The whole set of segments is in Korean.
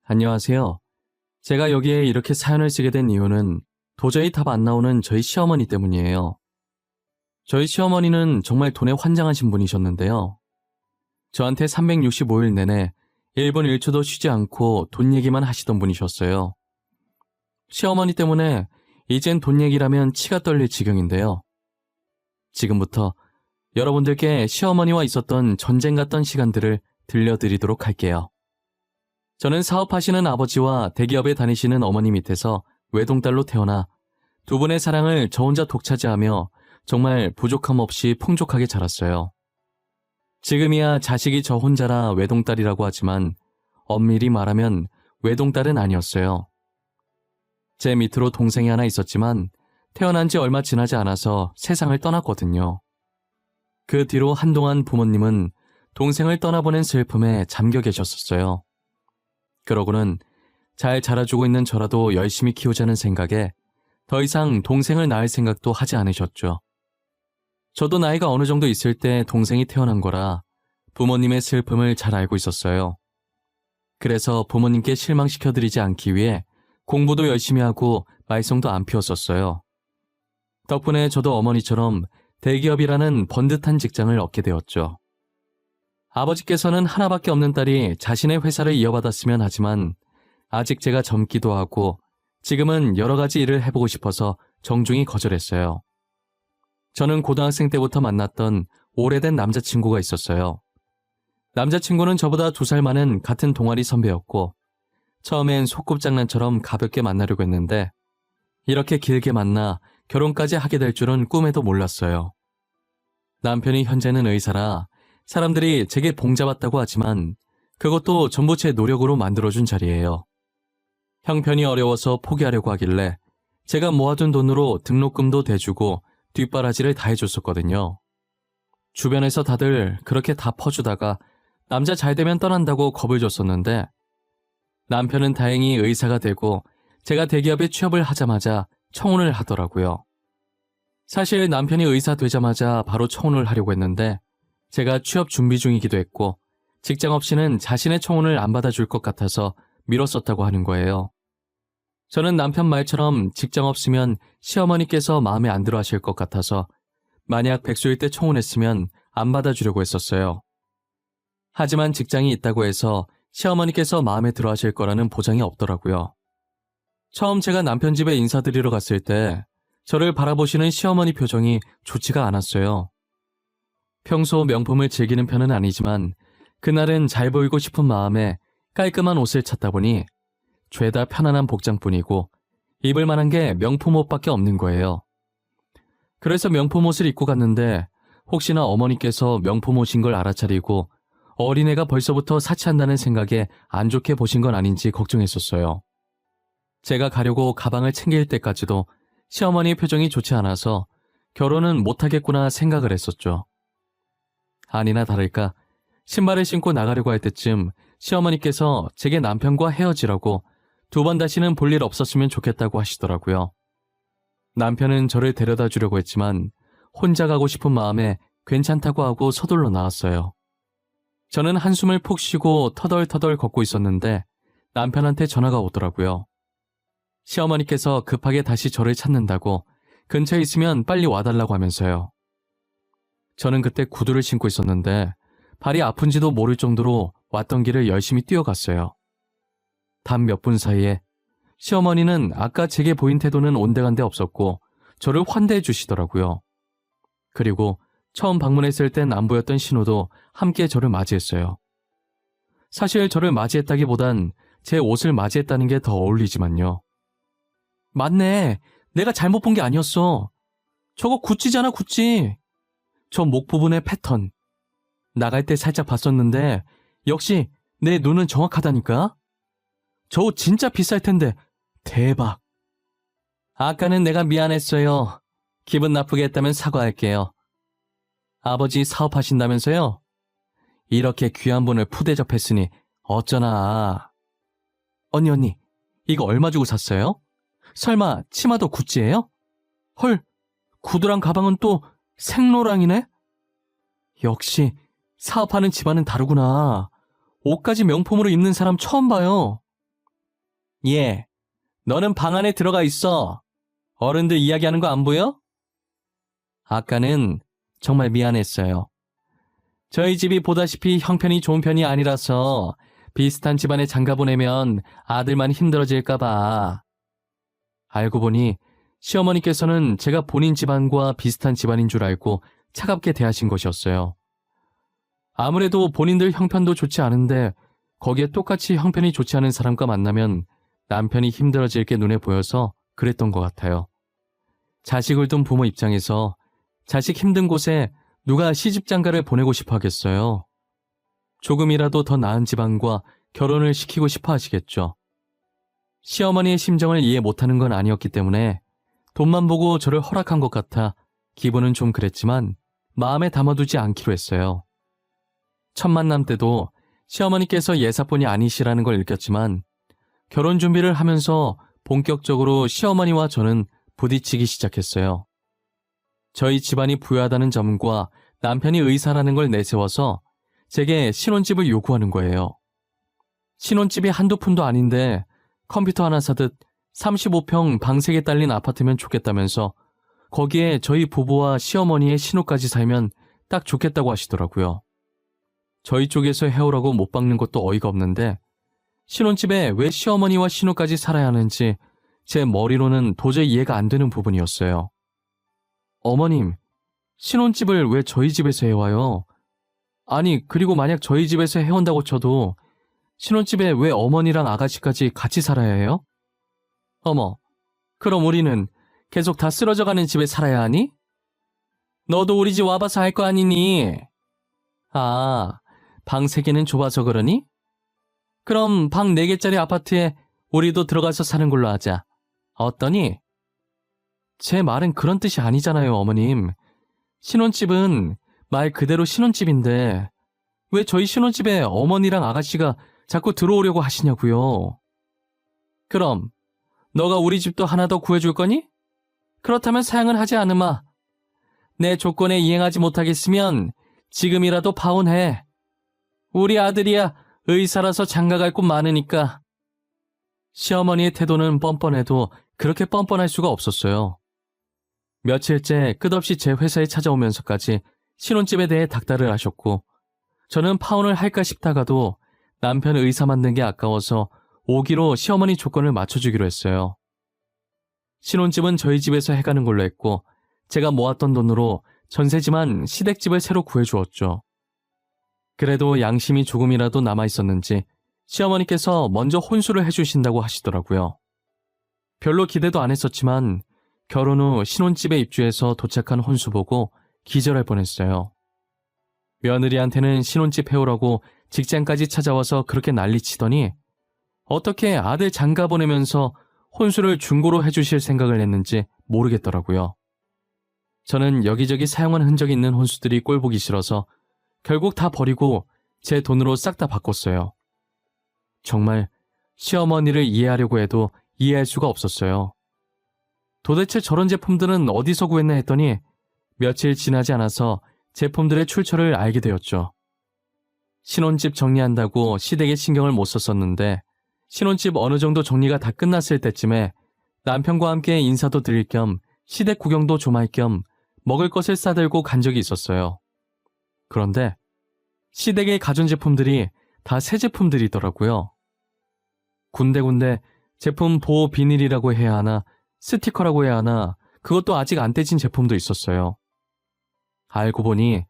안녕하세요. 제가 여기에 이렇게 사연을 쓰게 된 이유는 도저히 답 안 나오는 저희 시어머니 때문이에요. 저희 시어머니는 정말 돈에 환장하신 분이셨는데요. 저한테 365일 내내 1분 1초도 쉬지 않고 돈 얘기만 하시던 분이셨어요. 시어머니 때문에 이젠 돈 얘기라면 치가 떨릴 지경인데요. 지금부터 여러분들께 시어머니와 있었던 전쟁 같던 시간들을 들려드리도록 할게요. 저는 사업하시는 아버지와 대기업에 다니시는 어머니 밑에서 외동딸로 태어나 두 분의 사랑을 저 혼자 독차지하며 정말 부족함 없이 풍족하게 자랐어요. 지금이야 자식이 저 혼자라 외동딸이라고 하지만 엄밀히 말하면 외동딸은 아니었어요. 제 밑으로 동생이 하나 있었지만 태어난 지 얼마 지나지 않아서 세상을 떠났거든요. 그 뒤로 한동안 부모님은 동생을 떠나보낸 슬픔에 잠겨 계셨었어요. 그러고는 잘 자라주고 있는 저라도 열심히 키우자는 생각에 더 이상 동생을 낳을 생각도 하지 않으셨죠. 저도 나이가 어느 정도 있을 때 동생이 태어난 거라 부모님의 슬픔을 잘 알고 있었어요. 그래서 부모님께 실망시켜드리지 않기 위해 공부도 열심히 하고 말썽도 안 피웠었어요. 덕분에 저도 어머니처럼 대기업이라는 번듯한 직장을 얻게 되었죠. 아버지께서는 하나밖에 없는 딸이 자신의 회사를 이어받았으면 하지만 아직 제가 젊기도 하고 지금은 여러 가지 일을 해보고 싶어서 정중히 거절했어요. 저는 고등학생 때부터 만났던 오래된 남자친구가 있었어요. 남자친구는 저보다 2살 많은 같은 동아리 선배였고 처음엔 소꿉장난처럼 가볍게 만나려고 했는데 이렇게 길게 만나 결혼까지 하게 될 줄은 꿈에도 몰랐어요. 남편이 현재는 의사라 사람들이 제게 봉잡았다고 하지만 그것도 전부 제 노력으로 만들어준 자리예요. 형편이 어려워서 포기하려고 하길래 제가 모아둔 돈으로 등록금도 대주고 뒷바라지를 다 해줬었거든요. 주변에서 다들 그렇게 다 퍼주다가 남자 잘 되면 떠난다고 겁을 줬었는데 남편은 다행히 의사가 되고 제가 대기업에 취업을 하자마자 청혼을 하더라고요. 사실 남편이 의사 되자마자 바로 청혼을 하려고 했는데 제가 취업 준비 중이기도 했고 직장 없이는 자신의 청혼을 안 받아줄 것 같아서 미뤘었다고 하는 거예요. 저는 남편 말처럼 직장 없으면 시어머니께서 마음에 안 들어 하실 것 같아서 만약 백수일 때 청혼했으면 안 받아주려고 했었어요. 하지만 직장이 있다고 해서 시어머니께서 마음에 들어 하실 거라는 보장이 없더라고요. 처음 제가 남편 집에 인사드리러 갔을 때 저를 바라보시는 시어머니 표정이 좋지가 않았어요. 평소 명품을 즐기는 편은 아니지만 그날은 잘 보이고 싶은 마음에 깔끔한 옷을 찾다 보니 죄다 편안한 복장뿐이고 입을 만한 게 명품 옷밖에 없는 거예요. 그래서 명품 옷을 입고 갔는데 혹시나 어머니께서 명품 옷인 걸 알아차리고 어린애가 벌써부터 사치한다는 생각에 안 좋게 보신 건 아닌지 걱정했었어요. 제가 가려고 가방을 챙길 때까지도 시어머니 표정이 좋지 않아서 결혼은 못하겠구나 생각을 했었죠. 아니나 다를까 신발을 신고 나가려고 할 때쯤 시어머니께서 제게 남편과 헤어지라고 2번 다시는 볼 일 없었으면 좋겠다고 하시더라고요. 남편은 저를 데려다 주려고 했지만 혼자 가고 싶은 마음에 괜찮다고 하고 서둘러 나왔어요. 저는 한숨을 푹 쉬고 터덜터덜 걷고 있었는데 남편한테 전화가 오더라고요. 시어머니께서 급하게 다시 저를 찾는다고 근처에 있으면 빨리 와달라고 하면서요. 저는 그때 구두를 신고 있었는데 발이 아픈지도 모를 정도로 왔던 길을 열심히 뛰어갔어요. 단 몇 분 사이에 시어머니는 아까 제게 보인 태도는 온데간데 없었고 저를 환대해 주시더라고요. 그리고 처음 방문했을 땐 안 보였던 신호도 함께 저를 맞이했어요. 사실 저를 맞이했다기보단 제 옷을 맞이했다는 게 더 어울리지만요. 맞네. 내가 잘못 본 게 아니었어. 저거 구찌잖아, 구찌. 저 목 부분의 패턴. 나갈 때 살짝 봤었는데 역시 내 눈은 정확하다니까? 저 옷 진짜 비쌀 텐데 대박. 아까는 내가 미안했어요. 기분 나쁘게 했다면 사과할게요. 아버지 사업하신다면서요? 이렇게 귀한 분을 푸대접했으니 어쩌나. 언니, 이거 얼마 주고 샀어요? 설마 치마도 구찌예요? 헐, 구두랑 가방은 또 생로랑이네? 역시 사업하는 집안은 다르구나. 옷까지 명품으로 입는 사람 처음 봐요. 예, 너는 방 안에 들어가 있어. 어른들 이야기하는 거 안 보여? 아까는 정말 미안했어요. 저희 집이 보다시피 형편이 좋은 편이 아니라서 비슷한 집안에 장가 보내면 아들만 힘들어질까봐. 알고 보니 시어머니께서는 제가 본인 집안과 비슷한 집안인 줄 알고 차갑게 대하신 것이었어요. 아무래도 본인들 형편도 좋지 않은데 거기에 똑같이 형편이 좋지 않은 사람과 만나면 남편이 힘들어질 게 눈에 보여서 그랬던 것 같아요. 자식을 둔 부모 입장에서 자식 힘든 곳에 누가 시집장가를 보내고 싶어 하겠어요. 조금이라도 더 나은 집안과 결혼을 시키고 싶어 하시겠죠. 시어머니의 심정을 이해 못하는 건 아니었기 때문에 돈만 보고 저를 허락한 것 같아 기분은 좀 그랬지만 마음에 담아두지 않기로 했어요. 첫 만남 때도 시어머니께서 예사뿐이 아니시라는 걸 느꼈지만 결혼 준비를 하면서 본격적으로 시어머니와 저는 부딪히기 시작했어요. 저희 집안이 부유하다는 점과 남편이 의사라는 걸 내세워서 제게 신혼집을 요구하는 거예요. 신혼집이 한두 푼도 아닌데 컴퓨터 하나 사듯 35평 방 3개 딸린 아파트면 좋겠다면서 거기에 저희 부부와 시어머니의 신호까지 살면 딱 좋겠다고 하시더라고요. 저희 쪽에서 해오라고 못 박는 것도 어이가 없는데 신혼집에 왜 시어머니와 신호까지 살아야 하는지 제 머리로는 도저히 이해가 안 되는 부분이었어요. 어머님, 신혼집을 왜 저희 집에서 해와요? 아니, 그리고 만약 저희 집에서 해온다고 쳐도 신혼집에 왜 어머니랑 아가씨까지 같이 살아야 해요? 어머, 그럼 우리는 계속 다 쓰러져가는 집에 살아야 하니? 너도 우리 집 와봐서 할 거 아니니? 아, 방 3개는 좁아서 그러니? 그럼 방 4개짜리 아파트에 우리도 들어가서 사는 걸로 하자. 어떠니? 제 말은 그런 뜻이 아니잖아요, 어머님. 신혼집은 말 그대로 신혼집인데 왜 저희 신혼집에 어머니랑 아가씨가 자꾸 들어오려고 하시냐고요. 그럼 너가 우리 집도 하나 더 구해줄 거니? 그렇다면 사양은 하지 않으마. 내 조건에 이행하지 못하겠으면 지금이라도 파혼해. 우리 아들이야 의사라서 장가갈 곳 많으니까. 시어머니의 태도는 뻔뻔해도 그렇게 뻔뻔할 수가 없었어요. 며칠째 끝없이 제 회사에 찾아오면서까지 신혼집에 대해 닥달을 하셨고 저는 파혼을 할까 싶다가도 남편 의사 만든 게 아까워서 오기로 시어머니 조건을 맞춰주기로 했어요. 신혼집은 저희 집에서 해가는 걸로 했고 제가 모았던 돈으로 전세지만 시댁집을 새로 구해주었죠. 그래도 양심이 조금이라도 남아있었는지 시어머니께서 먼저 혼수를 해주신다고 하시더라고요. 별로 기대도 안 했었지만 결혼 후 신혼집에 입주해서 도착한 혼수 보고 기절할 뻔했어요. 며느리한테는 신혼집 해오라고 직장까지 찾아와서 그렇게 난리치더니 어떻게 아들 장가 보내면서 혼수를 중고로 해주실 생각을 했는지 모르겠더라고요. 저는 여기저기 사용한 흔적이 있는 혼수들이 꼴보기 싫어서 결국 다 버리고 제 돈으로 싹 다 바꿨어요. 정말 시어머니를 이해하려고 해도 이해할 수가 없었어요. 도대체 저런 제품들은 어디서 구했나 했더니 며칠 지나지 않아서 제품들의 출처를 알게 되었죠. 신혼집 정리한다고 시댁에 신경을 못 썼었는데 신혼집 어느 정도 정리가 다 끝났을 때쯤에 남편과 함께 인사도 드릴 겸 시댁 구경도 좀 할 겸 먹을 것을 싸들고 간 적이 있었어요. 그런데 시댁의 가전제품들이 다 새 제품들이더라고요. 군데군데 제품 보호 비닐이라고 해야 하나 스티커라고 해야 하나 그것도 아직 안 떼진 제품도 있었어요. 알고 보니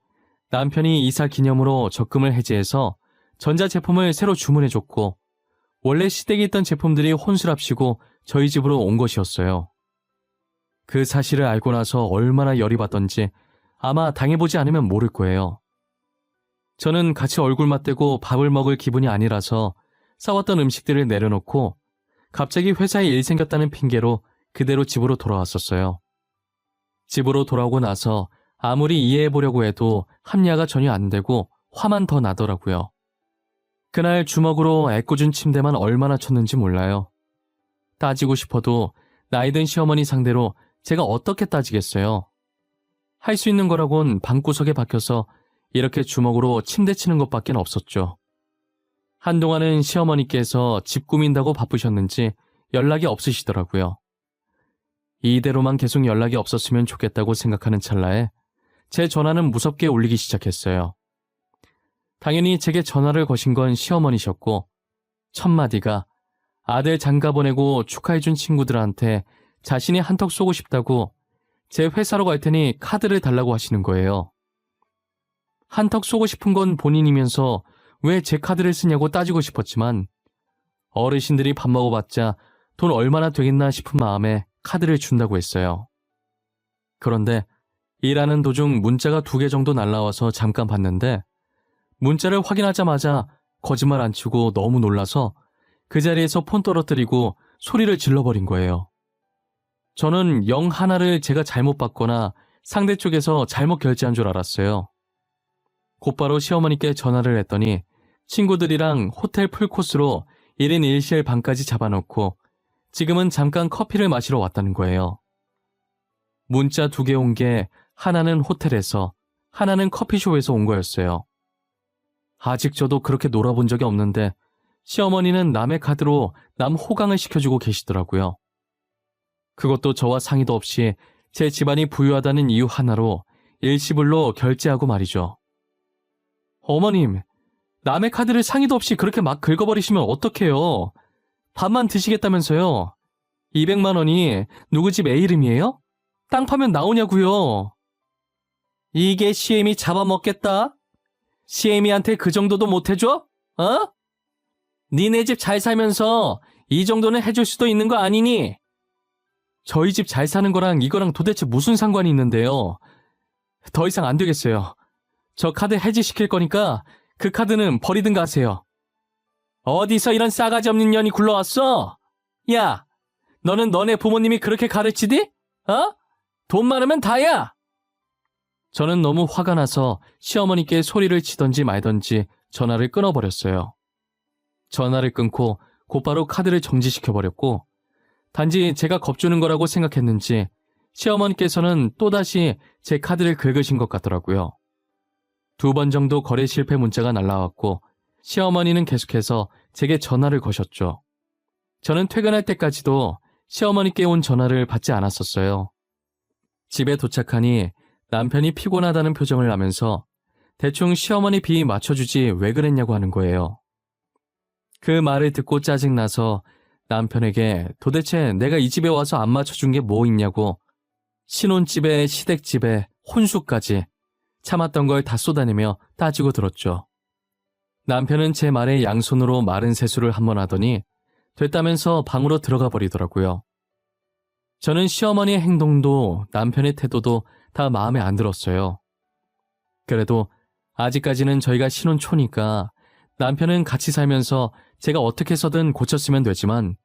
남편이 이사 기념으로 적금을 해지해서 전자제품을 새로 주문해줬고 원래 시댁에 있던 제품들이 혼수랍시고 저희 집으로 온 것이었어요. 그 사실을 알고 나서 얼마나 열이 받던지 아마 당해보지 않으면 모를 거예요. 저는 같이 얼굴 맞대고 밥을 먹을 기분이 아니라서 싸웠던 음식들을 내려놓고 갑자기 회사에 일 생겼다는 핑계로 그대로 집으로 돌아왔었어요. 집으로 돌아오고 나서 아무리 이해해보려고 해도 합리화가 전혀 안 되고 화만 더 나더라고요. 그날 주먹으로 애꿎은 침대만 얼마나 쳤는지 몰라요. 따지고 싶어도 나이든 시어머니 상대로 제가 어떻게 따지겠어요. 할 수 있는 거라곤 방구석에 박혀서 이렇게 주먹으로 침대 치는 것밖에 없었죠. 한동안은 시어머니께서 집 꾸민다고 바쁘셨는지 연락이 없으시더라고요. 이대로만 계속 연락이 없었으면 좋겠다고 생각하는 찰나에 제 전화는 무섭게 울리기 시작했어요. 당연히 제게 전화를 거신 건 시어머니셨고 첫 마디가 아들 장가 보내고 축하해준 친구들한테 자신이 한턱 쏘고 싶다고 제 회사로 갈 테니 카드를 달라고 하시는 거예요. 한턱 쏘고 싶은 건 본인이면서 왜 제 카드를 쓰냐고 따지고 싶었지만 어르신들이 밥 먹어봤자 돈 얼마나 되겠나 싶은 마음에 카드를 준다고 했어요. 그런데 일하는 도중 문자가 2개 정도 날라와서 잠깐 봤는데 문자를 확인하자마자 거짓말 안 치고 너무 놀라서 그 자리에서 폰 떨어뜨리고 소리를 질러버린 거예요. 저는 영 하나를 제가 잘못 받거나 상대 쪽에서 잘못 결제한 줄 알았어요. 곧바로 시어머니께 전화를 했더니 친구들이랑 호텔 풀코스로 1인 1실 방까지 잡아놓고 지금은 잠깐 커피를 마시러 왔다는 거예요. 문자 2개 온 게 하나는 호텔에서 하나는 커피숍에서 온 거였어요. 아직 저도 그렇게 놀아본 적이 없는데 시어머니는 남의 카드로 남 호강을 시켜주고 계시더라고요. 그것도 저와 상의도 없이 제 집안이 부유하다는 이유 하나로 일시불로 결제하고 말이죠. 어머님, 남의 카드를 상의도 없이 그렇게 막 긁어버리시면 어떡해요? 밥만 드시겠다면서요? 200만 원이 누구 집 애 이름이에요? 땅 파면 나오냐고요? 이게 시애미 잡아먹겠다? 시애미한테 그 정도도 못 해줘? 어? 니네 집 잘 살면서 이 정도는 해줄 수도 있는 거 아니니? 저희 집 잘 사는 거랑 이거랑 도대체 무슨 상관이 있는데요? 더 이상 안 되겠어요. 저 카드 해지시킬 거니까 그 카드는 버리든가 하세요. 어디서 이런 싸가지 없는 년이 굴러왔어? 야, 너는 너네 부모님이 그렇게 가르치디? 어? 돈 많으면 다야! 저는 너무 화가 나서 시어머니께 소리를 치던지 말던지 전화를 끊어버렸어요. 전화를 끊고 곧바로 카드를 정지시켜버렸고 단지 제가 겁주는 거라고 생각했는지 시어머니께서는 또다시 제 카드를 긁으신 것 같더라고요. 2번 정도 거래 실패 문자가 날라왔고 시어머니는 계속해서 제게 전화를 거셨죠. 저는 퇴근할 때까지도 시어머니께 온 전화를 받지 않았었어요. 집에 도착하니 남편이 피곤하다는 표정을 하면서 대충 시어머니 비 맞춰주지 왜 그랬냐고 하는 거예요. 그 말을 듣고 짜증나서 남편에게 도대체 내가 이 집에 와서 안 맞춰준 게 뭐 있냐고 신혼집에 시댁집에 혼수까지 참았던 걸 다 쏟아내며 따지고 들었죠. 남편은 제 말에 양손으로 마른 세수를 한번 하더니 됐다면서 방으로 들어가 버리더라고요. 저는 시어머니의 행동도 남편의 태도도 다 마음에 안 들었어요. 그래도 아직까지는 저희가 신혼 초니까 남편은 같이 살면서 제가 어떻게 해서든 고쳤으면 되지만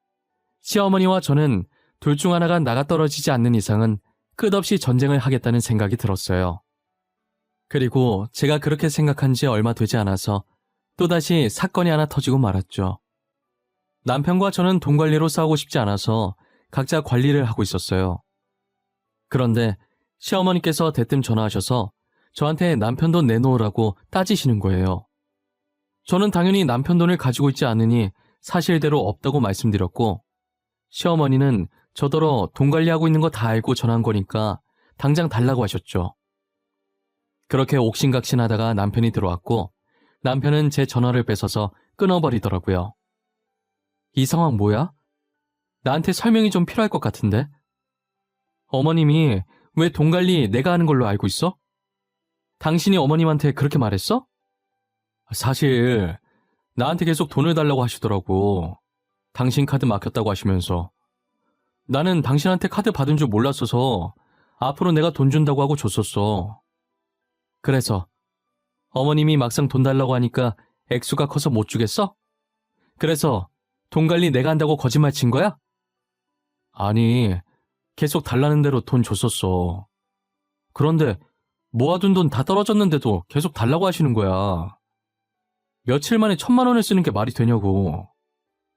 시어머니와 저는 둘 중 하나가 나가떨어지지 않는 이상은 끝없이 전쟁을 하겠다는 생각이 들었어요. 그리고 제가 그렇게 생각한 지 얼마 되지 않아서 또다시 사건이 하나 터지고 말았죠. 남편과 저는 돈 관리로 싸우고 싶지 않아서 각자 관리를 하고 있었어요. 그런데 시어머니께서 대뜸 전화하셔서 저한테 남편 돈 내놓으라고 따지시는 거예요. 저는 당연히 남편 돈을 가지고 있지 않으니 사실대로 없다고 말씀드렸고 시어머니는 저더러 돈 관리하고 있는 거 다 알고 전화한 거니까 당장 달라고 하셨죠. 그렇게 옥신각신하다가 남편이 들어왔고 남편은 제 전화를 뺏어서 끊어버리더라고요. 이 상황 뭐야? 나한테 설명이 좀 필요할 것 같은데? 어머님이 왜 돈 관리 내가 하는 걸로 알고 있어? 당신이 어머님한테 그렇게 말했어? 사실 나한테 계속 돈을 달라고 하시더라고. 당신 카드 막혔다고 하시면서. 나는 당신한테 카드 받은 줄 몰랐어서 앞으로 내가 돈 준다고 하고 줬었어. 그래서 어머님이 막상 돈 달라고 하니까 액수가 커서 못 주겠어? 그래서 돈 관리 내가 한다고 거짓말 친 거야? 아니, 계속 달라는 대로 돈 줬었어. 그런데 모아둔 돈 다 떨어졌는데도 계속 달라고 하시는 거야. 며칠 만에 1,000만 원을 쓰는 게 말이 되냐고.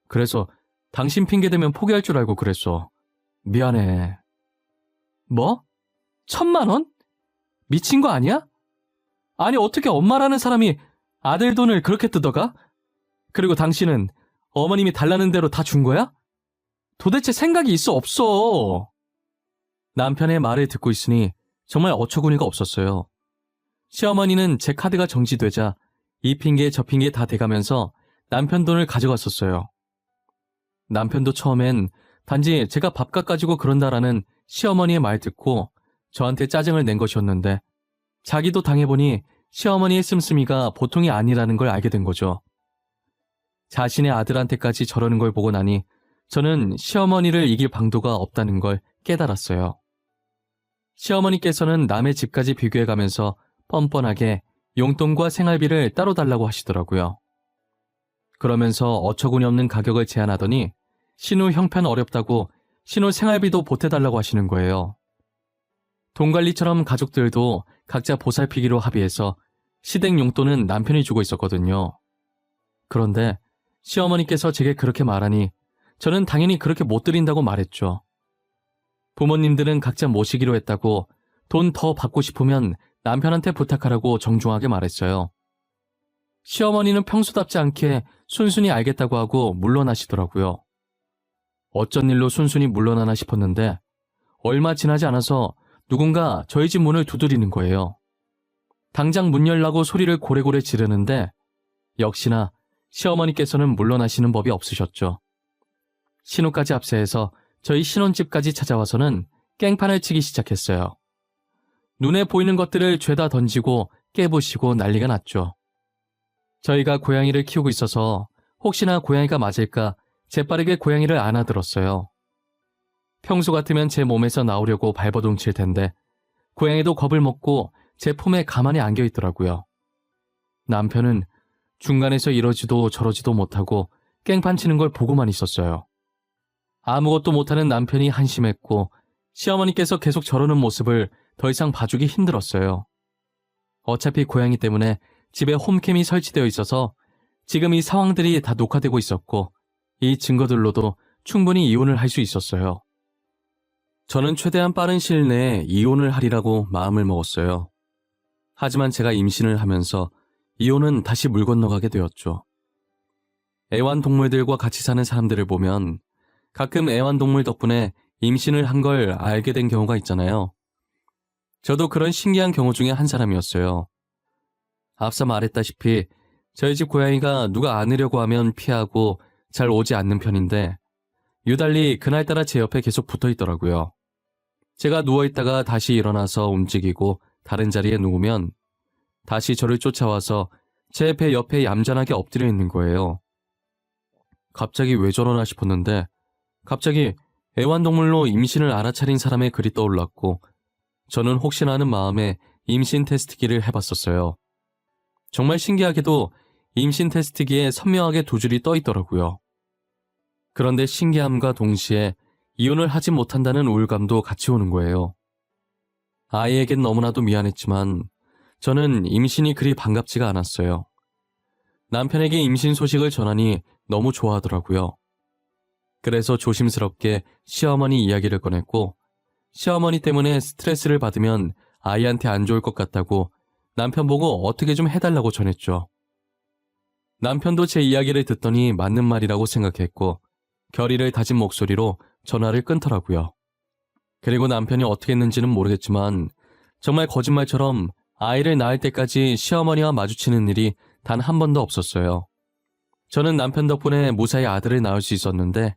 그래서 당신 핑계 대면 포기할 줄 알고 그랬어. 미안해. 뭐? 1,000만 원? 미친 거 아니야? 아니 어떻게 엄마라는 사람이 아들 돈을 그렇게 뜯어가? 그리고 당신은 어머님이 달라는 대로 다 준 거야? 도대체 생각이 있어 없어? 남편의 말을 듣고 있으니 정말 어처구니가 없었어요. 시어머니는 제 카드가 정지되자 이 핑계 저 핑계 다 대가면서 남편 돈을 가져갔었어요. 남편도 처음엔 단지 제가 밥값 가지고 그런다라는 시어머니의 말 듣고 저한테 짜증을 낸 것이었는데 자기도 당해보니 시어머니의 씀씀이가 보통이 아니라는 걸 알게 된 거죠. 자신의 아들한테까지 저러는 걸 보고 나니 저는 시어머니를 이길 방도가 없다는 걸 깨달았어요. 시어머니께서는 남의 집까지 비교해가면서 뻔뻔하게 용돈과 생활비를 따로 달라고 하시더라고요. 그러면서 어처구니 없는 가격을 제안하더니 신우 형편 어렵다고 신우 생활비도 보태달라고 하시는 거예요. 돈관리처럼 가족들도 각자 보살피기로 합의해서 시댁 용돈은 남편이 주고 있었거든요. 그런데 시어머니께서 제게 그렇게 말하니 저는 당연히 그렇게 못 드린다고 말했죠. 부모님들은 각자 모시기로 했다고 돈 더 받고 싶으면 남편한테 부탁하라고 정중하게 말했어요. 시어머니는 평소답지 않게 순순히 알겠다고 하고 물러나시더라고요. 어쩐 일로 순순히 물러나나 싶었는데 얼마 지나지 않아서 누군가 저희 집 문을 두드리는 거예요. 당장 문 열라고 소리를 고래고래 지르는데 역시나 시어머니께서는 물러나시는 법이 없으셨죠. 신우까지 합세해서 저희 신혼집까지 찾아와서는 깽판을 치기 시작했어요. 눈에 보이는 것들을 죄다 던지고 깨부시고 난리가 났죠. 저희가 고양이를 키우고 있어서 혹시나 고양이가 맞을까 재빠르게 고양이를 안아들었어요. 평소 같으면 제 몸에서 나오려고 발버둥칠 텐데 고양이도 겁을 먹고 제 품에 가만히 안겨있더라고요. 남편은 중간에서 이러지도 저러지도 못하고 깽판 치는 걸 보고만 있었어요. 아무것도 못하는 남편이 한심했고 시어머니께서 계속 저러는 모습을 더 이상 봐주기 힘들었어요. 어차피 고양이 때문에 집에 홈캠이 설치되어 있어서 지금 이 상황들이 다 녹화되고 있었고 이 증거들로도 충분히 이혼을 할 수 있었어요. 저는 최대한 빠른 시일 내에 이혼을 하리라고 마음을 먹었어요. 하지만 제가 임신을 하면서 이혼은 다시 물 건너가게 되었죠. 애완동물들과 같이 사는 사람들을 보면 가끔 애완동물 덕분에 임신을 한 걸 알게 된 경우가 있잖아요. 저도 그런 신기한 경우 중에 한 사람이었어요. 앞서 말했다시피 저희 집 고양이가 누가 안으려고 하면 피하고 잘 오지 않는 편인데 유달리 그날따라 제 옆에 계속 붙어 있더라고요. 제가 누워있다가 다시 일어나서 움직이고 다른 자리에 누우면 다시 저를 쫓아와서 제 배 옆에 얌전하게 엎드려 있는 거예요. 갑자기 왜 저러나 싶었는데 갑자기 애완동물로 임신을 알아차린 사람의 글이 떠올랐고 저는 혹시나 하는 마음에 임신 테스트기를 해봤었어요. 정말 신기하게도 임신 테스트기에 선명하게 두 줄이 떠 있더라고요. 그런데 신기함과 동시에 이혼을 하지 못한다는 우울감도 같이 오는 거예요. 아이에겐 너무나도 미안했지만 저는 임신이 그리 반갑지가 않았어요. 남편에게 임신 소식을 전하니 너무 좋아하더라고요. 그래서 조심스럽게 시어머니 이야기를 꺼냈고 시어머니 때문에 스트레스를 받으면 아이한테 안 좋을 것 같다고 남편 보고 어떻게 좀 해달라고 전했죠. 남편도 제 이야기를 듣더니 맞는 말이라고 생각했고 결의를 다진 목소리로 전화를 끊더라고요. 그리고 남편이 어떻게 했는지는 모르겠지만 정말 거짓말처럼 아이를 낳을 때까지 시어머니와 마주치는 일이 단 한 번도 없었어요. 저는 남편 덕분에 무사히 아들을 낳을 수 있었는데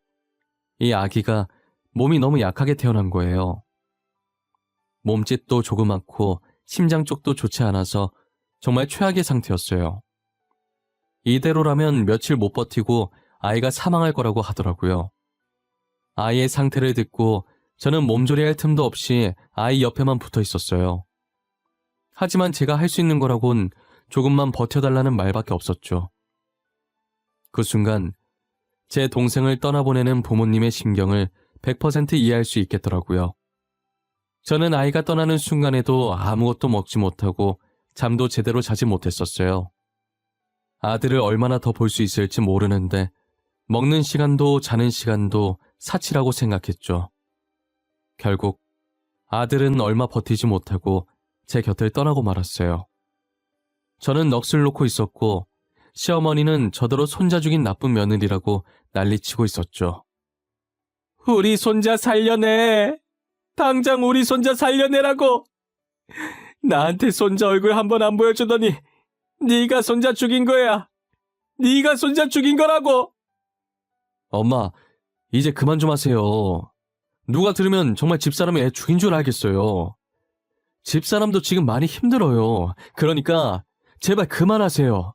이 아기가 몸이 너무 약하게 태어난 거예요. 몸짓도 조그맣고 심장 쪽도 좋지 않아서 정말 최악의 상태였어요. 이대로라면 며칠 못 버티고 아이가 사망할 거라고 하더라고요. 아이의 상태를 듣고 저는 몸조리할 틈도 없이 아이 옆에만 붙어 있었어요. 하지만 제가 할 수 있는 거라곤 조금만 버텨달라는 말밖에 없었죠. 그 순간 제 동생을 떠나보내는 부모님의 심경을 100% 이해할 수 있겠더라고요. 저는 아이가 떠나는 순간에도 아무것도 먹지 못하고 잠도 제대로 자지 못했었어요. 아들을 얼마나 더 볼 수 있을지 모르는데 먹는 시간도 자는 시간도 사치라고 생각했죠. 결국 아들은 얼마 버티지 못하고 제 곁을 떠나고 말았어요. 저는 넋을 놓고 있었고 시어머니는 저더러 손자 죽인 나쁜 며느리라고 난리치고 있었죠. 우리 손자 살려내. 당장 우리 손자 살려내라고. 나한테 손자 얼굴 한 번 안 보여주더니 네가 손자 죽인 거야. 네가 손자 죽인 거라고. 엄마, 이제 그만 좀 하세요. 누가 들으면 정말 집사람이 애 죽인 줄 알겠어요. 집사람도 지금 많이 힘들어요. 그러니까 제발 그만하세요.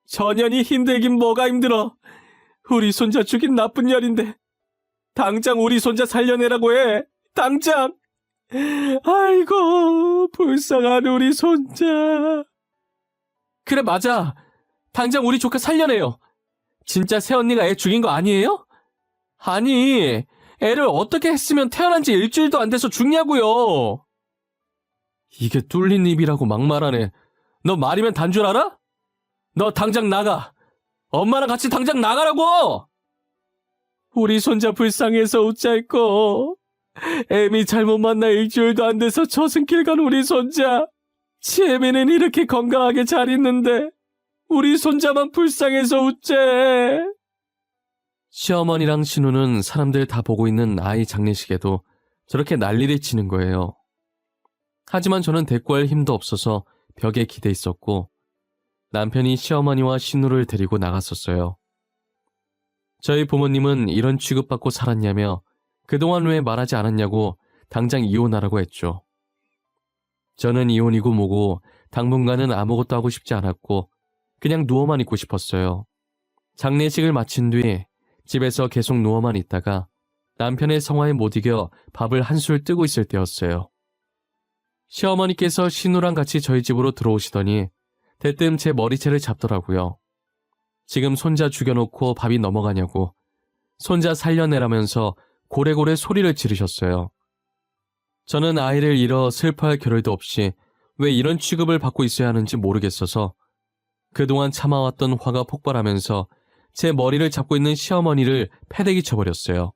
전현이 힘들긴 뭐가 힘들어. 우리 손자 죽인 나쁜 년인데 당장 우리 손자 살려내라고 해. 당장. 아이고, 불쌍한 우리 손자. 그래, 맞아. 당장 우리 조카 살려내요. 진짜 새언니가 애 죽인 거 아니에요? 아니, 애를 어떻게 했으면 태어난 지 일주일도 안 돼서 죽냐고요. 이게 뚫린 입이라고 막말하네. 너 말이면 단 줄 알아? 너 당장 나가. 엄마랑 같이 당장 나가라고. 우리 손자 불쌍해서 웃자했고 애미 잘못 만나 일주일도 안 돼서 저승길 간 우리 손자. 치애미는 이렇게 건강하게 잘 있는데 우리 손자만 불쌍해서 웃재. 시어머니랑 신우는 사람들 다 보고 있는 아이 장례식에도 저렇게 난리를 치는 거예요. 하지만 저는 대꾸할 힘도 없어서 벽에 기대 있었고 남편이 시어머니와 신우를 데리고 나갔었어요. 저희 부모님은 이런 취급받고 살았냐며 그동안 왜 말하지 않았냐고 당장 이혼하라고 했죠. 저는 이혼이고 뭐고 당분간은 아무것도 하고 싶지 않았고 그냥 누워만 있고 싶었어요. 장례식을 마친 뒤 집에서 계속 누워만 있다가 남편의 성화에 못 이겨 밥을 한술 뜨고 있을 때였어요. 시어머니께서 신우랑 같이 저희 집으로 들어오시더니 대뜸 제 머리채를 잡더라고요. 지금 손자 죽여놓고 밥이 넘어가냐고 손자 살려내라면서 고래고래 소리를 지르셨어요. 저는 아이를 잃어 슬퍼할 겨를도 없이 왜 이런 취급을 받고 있어야 하는지 모르겠어서 그동안 참아왔던 화가 폭발하면서 제 머리를 잡고 있는 시어머니를 패대기 쳐버렸어요.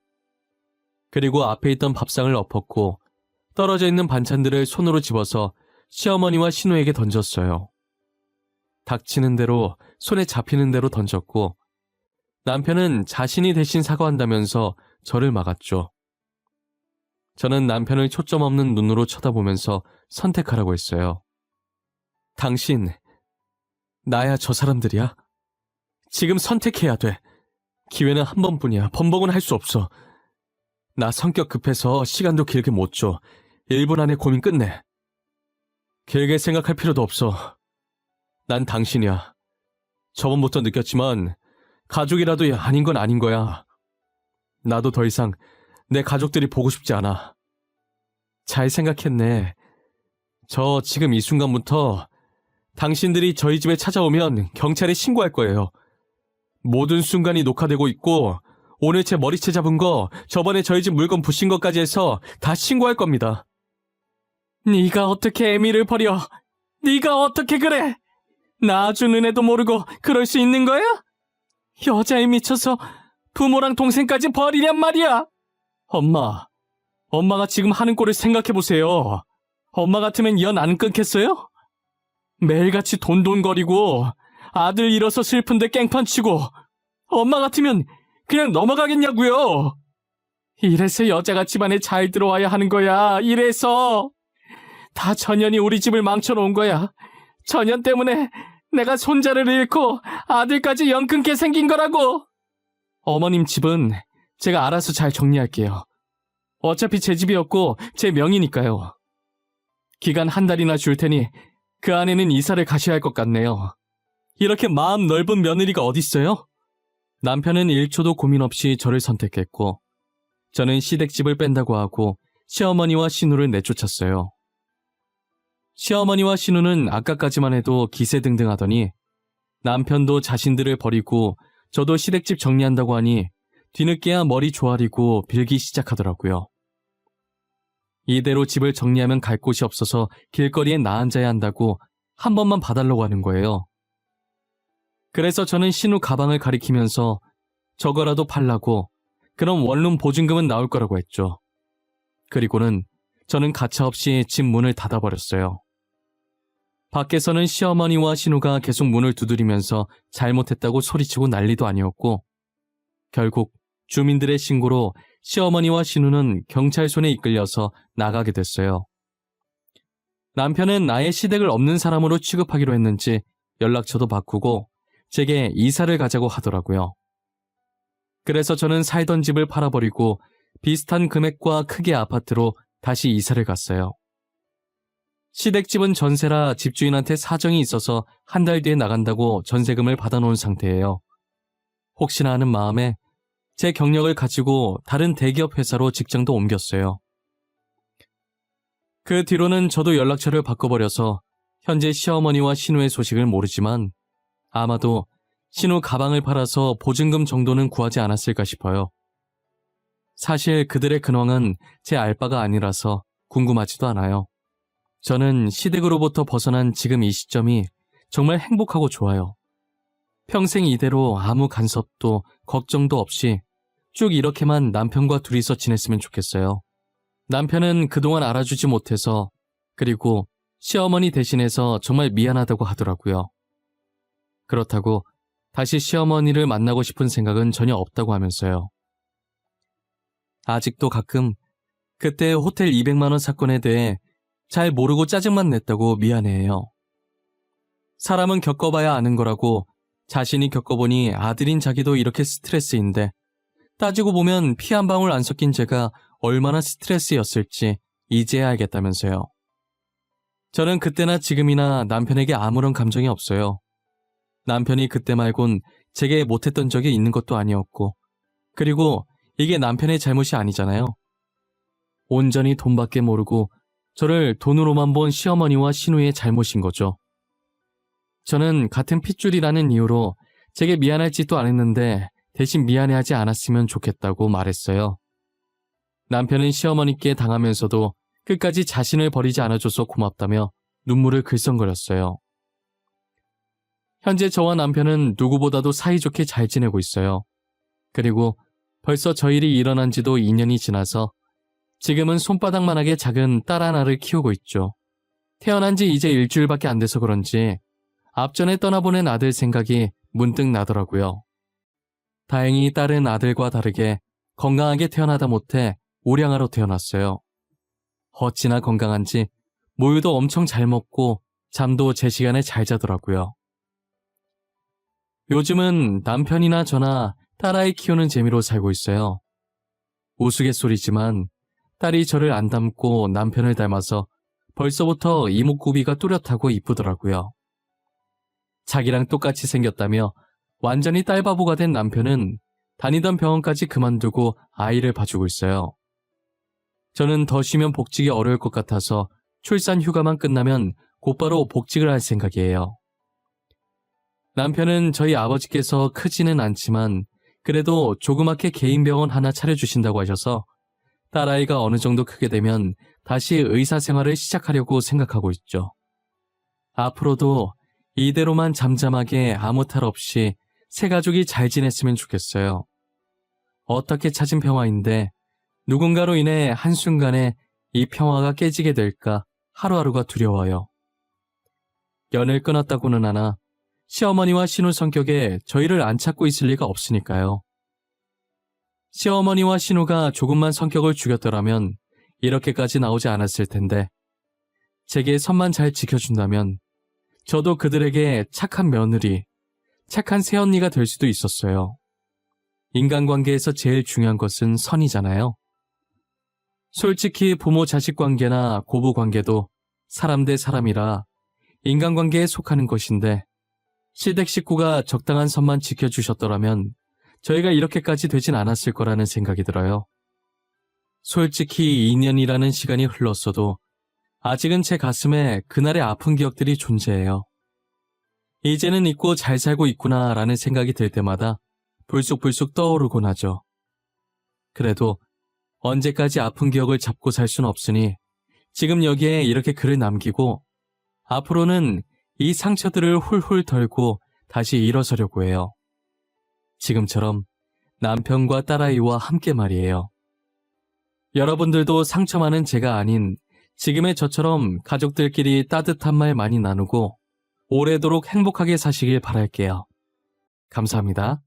그리고 앞에 있던 밥상을 엎었고 떨어져 있는 반찬들을 손으로 집어서 시어머니와 신우에게 던졌어요. 닥치는 대로 손에 잡히는 대로 던졌고 남편은 자신이 대신 사과한다면서 저를 막았죠. 저는 남편을 초점 없는 눈으로 쳐다보면서 선택하라고 했어요. 당신, 나야 저 사람들이야? 지금 선택해야 돼. 기회는 한 번뿐이야. 번복은 할 수 없어. 나 성격 급해서 시간도 길게 못 줘. 1분 안에 고민 끝내. 길게 생각할 필요도 없어. 난 당신이야. 저번부터 느꼈지만 가족이라도 아닌 건 아닌 거야. 나도 더 이상 내 가족들이 보고 싶지 않아. 잘 생각했네. 저 지금 이 순간부터 당신들이 저희 집에 찾아오면 경찰에 신고할 거예요. 모든 순간이 녹화되고 있고 오늘 제 머리채 잡은 거, 저번에 저희 집 물건 부신 것까지 해서 다 신고할 겁니다. 네가 어떻게 애미를 버려? 네가 어떻게 그래? 낳아주는 애도 모르고 그럴 수 있는 거야? 여자에 미쳐서 부모랑 동생까지 버리냔 말이야. 엄마가 지금 하는 꼴을 생각해보세요. 엄마 같으면 연 안 끊겠어요? 매일같이 돈돈거리고 아들 잃어서 슬픈데 깽판 치고 엄마 같으면 그냥 넘어가겠냐고요. 이래서 여자가 집안에 잘 들어와야 하는 거야. 이래서 다 전현이 우리 집을 망쳐놓은 거야. 전현 때문에 내가 손자를 잃고 아들까지 연 끊게 생긴 거라고. 어머님 집은 제가 알아서 잘 정리할게요. 어차피 제 집이었고 제 명의니까요. 기간 한 달이나 줄 테니 그 안에는 이사를 가셔야 할 것 같네요. 이렇게 마음 넓은 며느리가 어딨어요? 남편은 1초도 고민 없이 저를 선택했고 저는 시댁집을 뺀다고 하고 시어머니와 신우를 내쫓았어요. 시어머니와 신우는 아까까지만 해도 기세등등하더니 남편도 자신들을 버리고 저도 시댁집 정리한다고 하니 뒤늦게야 머리 조아리고 빌기 시작하더라고요. 이대로 집을 정리하면 갈 곳이 없어서 길거리에 나앉아야 한다고 한 번만 봐달라고 하는 거예요. 그래서 저는 신우 가방을 가리키면서 저거라도 팔라고 그럼 원룸 보증금은 나올 거라고 했죠. 그리고는 저는 가차없이 집 문을 닫아버렸어요. 밖에서는 시어머니와 신우가 계속 문을 두드리면서 잘못했다고 소리치고 난리도 아니었고, 결국 주민들의 신고로 시어머니와 신우는 경찰 손에 이끌려서 나가게 됐어요. 남편은 나의 시댁을 없는 사람으로 취급하기로 했는지 연락처도 바꾸고 제게 이사를 가자고 하더라고요. 그래서 저는 살던 집을 팔아버리고 비슷한 금액과 크기의 아파트로 다시 이사를 갔어요. 시댁집은 전세라 집주인한테 사정이 있어서 한 달 뒤에 나간다고 전세금을 받아놓은 상태예요. 혹시나 하는 마음에 제 경력을 가지고 다른 대기업 회사로 직장도 옮겼어요. 그 뒤로는 저도 연락처를 바꿔버려서 현재 시어머니와 신우의 소식을 모르지만 아마도 신우 가방을 팔아서 보증금 정도는 구하지 않았을까 싶어요. 사실 그들의 근황은 제 알 바가 아니라서 궁금하지도 않아요. 저는 시댁으로부터 벗어난 지금 이 시점이 정말 행복하고 좋아요. 평생 이대로 아무 간섭도 걱정도 없이 쭉 이렇게만 남편과 둘이서 지냈으면 좋겠어요. 남편은 그동안 알아주지 못해서, 그리고 시어머니 대신해서 정말 미안하다고 하더라고요. 그렇다고 다시 시어머니를 만나고 싶은 생각은 전혀 없다고 하면서요. 아직도 가끔 그때 호텔 200만 원 사건에 대해 잘 모르고 짜증만 냈다고 미안해해요. 사람은 겪어봐야 아는 거라고 자신이 겪어보니 아들인 자기도 이렇게 스트레스인데 따지고 보면 피 한 방울 안 섞인 제가 얼마나 스트레스였을지 이제야 알겠다면서요. 저는 그때나 지금이나 남편에게 아무런 감정이 없어요. 남편이 그때 말곤 제게 못했던 적이 있는 것도 아니었고, 그리고 이게 남편의 잘못이 아니잖아요. 온전히 돈밖에 모르고 저를 돈으로만 본 시어머니와 신우의 잘못인 거죠. 저는 같은 핏줄이라는 이유로 제게 미안할 짓도 안 했는데 대신 미안해하지 않았으면 좋겠다고 말했어요. 남편은 시어머니께 당하면서도 끝까지 자신을 버리지 않아줘서 고맙다며 눈물을 글썽거렸어요. 현재 저와 남편은 누구보다도 사이좋게 잘 지내고 있어요. 그리고 벌써 저 일이 일어난 지도 2년이 지나서 지금은 손바닥만하게 작은 딸 하나를 키우고 있죠. 태어난 지 이제 일주일밖에 안 돼서 그런지 앞전에 떠나보낸 아들 생각이 문득 나더라고요. 다행히 딸은 아들과 다르게 건강하게 태어나다 못해 우량아로 태어났어요. 어찌나 건강한지 모유도 엄청 잘 먹고 잠도 제 시간에 잘 자더라고요. 요즘은 남편이나 저나 딸아이 키우는 재미로 살고 있어요. 우스갯소리지만 딸이 저를 안 닮고 남편을 닮아서 벌써부터 이목구비가 뚜렷하고 이쁘더라고요. 자기랑 똑같이 생겼다며 완전히 딸바보가 된 남편은 다니던 병원까지 그만두고 아이를 봐주고 있어요. 저는 더 쉬면 복직이 어려울 것 같아서 출산 휴가만 끝나면 곧바로 복직을 할 생각이에요. 남편은 저희 아버지께서 크지는 않지만 그래도 조그맣게 개인 병원 하나 차려주신다고 하셔서 딸아이가 어느 정도 크게 되면 다시 의사 생활을 시작하려고 생각하고 있죠. 앞으로도 이대로만 잠잠하게 아무 탈 없이 새 가족이 잘 지냈으면 좋겠어요. 어떻게 찾은 평화인데 누군가로 인해 한순간에 이 평화가 깨지게 될까 하루하루가 두려워요. 연을 끊었다고는 하나 시어머니와 신우 성격에 저희를 안 찾고 있을 리가 없으니까요. 시어머니와 신우가 조금만 성격을 죽였더라면 이렇게까지 나오지 않았을 텐데 제게 선만 잘 지켜준다면 저도 그들에게 착한 며느리, 착한 새언니가 될 수도 있었어요. 인간관계에서 제일 중요한 것은 선이잖아요. 솔직히 부모-자식 관계나 고부관계도 사람 대 사람이라 인간관계에 속하는 것인데 시댁 식구가 적당한 선만 지켜주셨더라면 저희가 이렇게까지 되진 않았을 거라는 생각이 들어요. 솔직히 2년이라는 시간이 흘렀어도 아직은 제 가슴에 그날의 아픈 기억들이 존재해요. 이제는 잊고 잘 살고 있구나라는 생각이 들 때마다 불쑥불쑥 떠오르곤 하죠. 그래도 언제까지 아픈 기억을 잡고 살 순 없으니 지금 여기에 이렇게 글을 남기고 앞으로는 이 상처들을 훌훌 털고 다시 일어서려고 해요. 지금처럼 남편과 딸아이와 함께 말이에요. 여러분들도 상처 많은 제가 아닌 지금의 저처럼 가족들끼리 따뜻한 말 많이 나누고 오래도록 행복하게 사시길 바랄게요. 감사합니다.